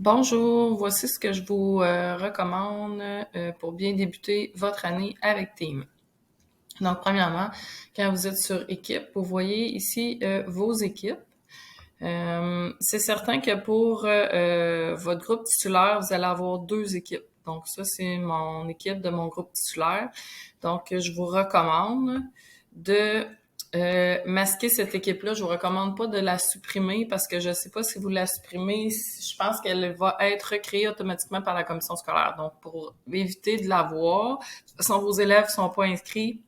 Bonjour, voici ce que je vous recommande pour bien débuter votre année avec Team. Donc, premièrement, quand vous êtes sur équipe, vous voyez ici vos équipes. C'est certain que pour votre groupe titulaire, vous allez avoir deux équipes. Donc, ça, c'est mon équipe de mon groupe titulaire. Donc, je vous recommande de masquer cette équipe-là. Je vous recommande pas de la supprimer parce que je sais pas si vous la supprimez, je pense qu'elle va être créée automatiquement par la commission scolaire. Donc, pour éviter de la voir, de toute façon, vos élèves sont pas inscrits,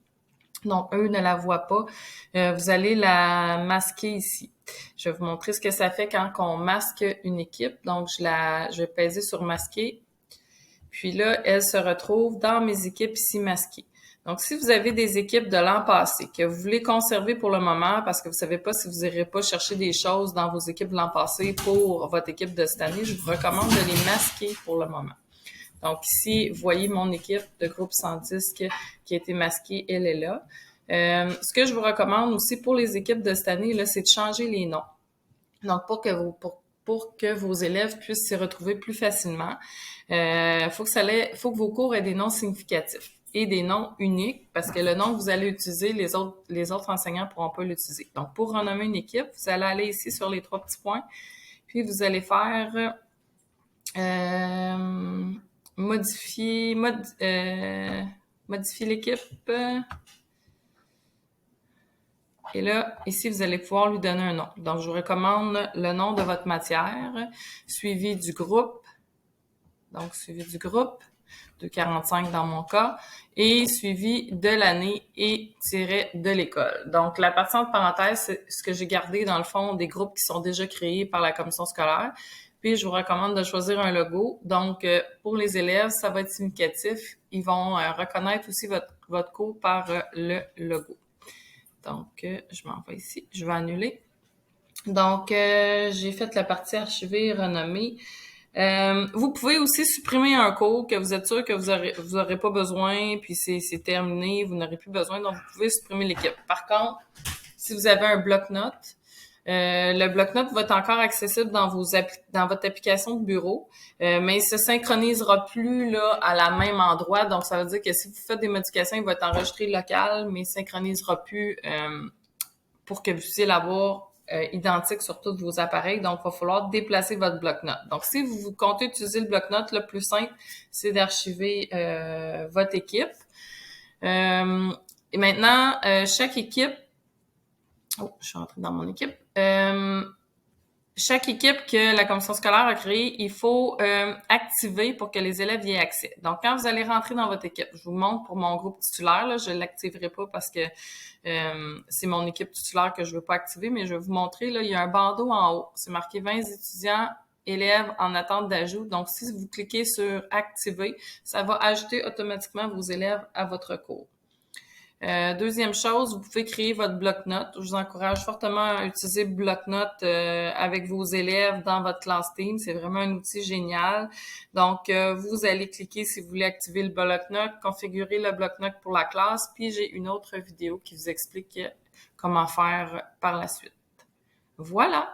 donc eux ne la voient pas. Vous allez la masquer ici. Je vais vous montrer ce que ça fait quand on masque une équipe. Donc, je vais peser sur masquer. Puis là, elle se retrouve dans mes équipes ici masquées. Donc, si vous avez des équipes de l'an passé que vous voulez conserver pour le moment parce que vous savez pas si vous irez pas chercher des choses dans vos équipes de l'an passé pour votre équipe de cette année, je vous recommande de les masquer pour le moment. Donc ici, vous voyez mon équipe de groupe 110 qui a été masquée, elle est là. Ce que je vous recommande aussi pour les équipes de cette année, là, c'est de changer les noms. Donc, pour que vos élèves puissent s'y retrouver plus facilement, faut que vos cours aient des noms significatifs et des noms uniques parce que le nom que vous allez utiliser, les autres enseignants pourront pas l'utiliser. Donc, pour renommer une équipe, vous allez aller ici sur les trois petits points, puis vous allez faire modifier l'équipe. Et là, ici, vous allez pouvoir lui donner un nom. Donc, je vous recommande le nom de votre matière, suivi du groupe. Donc, suivi du groupe, 245 dans mon cas, et suivi de l'année et tiré de l'école. Donc, la partie entre parenthèses, c'est ce que j'ai gardé dans le fond des groupes qui sont déjà créés par la commission scolaire. Puis, je vous recommande de choisir un logo. Donc, pour les élèves, ça va être significatif. Ils vont reconnaître aussi votre cours par le logo. Donc, je m'en vais ici. Je vais annuler. Donc, j'ai fait la partie archivée, renommée. Vous pouvez aussi supprimer un cours que vous êtes sûr que vous aurez pas besoin, puis c'est terminé, vous n'aurez plus besoin, donc vous pouvez supprimer l'équipe. Par contre, si vous avez un bloc-notes, le bloc-notes va être encore accessible dans votre application de bureau, mais il se synchronisera plus là à la même endroit. Donc, ça veut dire que si vous faites des modifications, il va être enregistré local, mais il synchronisera plus pour que vous puissiez l'avoir identique sur tous vos appareils. Donc, il va falloir déplacer votre bloc-notes. Donc, si vous comptez utiliser le bloc-notes, le plus simple, c'est d'archiver votre équipe. Et maintenant, chaque équipe... Oh, je suis rentrée dans mon équipe. Chaque équipe que la commission scolaire a créée, il faut activer pour que les élèves y aient accès. Donc, quand vous allez rentrer dans votre équipe, je vous montre pour mon groupe titulaire, là, je ne l'activerai pas parce que c'est mon équipe titulaire que je ne veux pas activer, mais je vais vous montrer, là, il y a un bandeau en haut. C'est marqué 20 étudiants, élèves en attente d'ajout. Donc, si vous cliquez sur « Activer », ça va ajouter automatiquement vos élèves à votre cours. Deuxième chose, vous pouvez créer votre bloc-notes. Je vous encourage fortement à utiliser le bloc-notes avec vos élèves dans votre classe Team. C'est vraiment un outil génial. Donc, vous allez cliquer si vous voulez activer le bloc-notes, configurer le bloc-notes pour la classe, puis j'ai une autre vidéo qui vous explique comment faire par la suite. Voilà!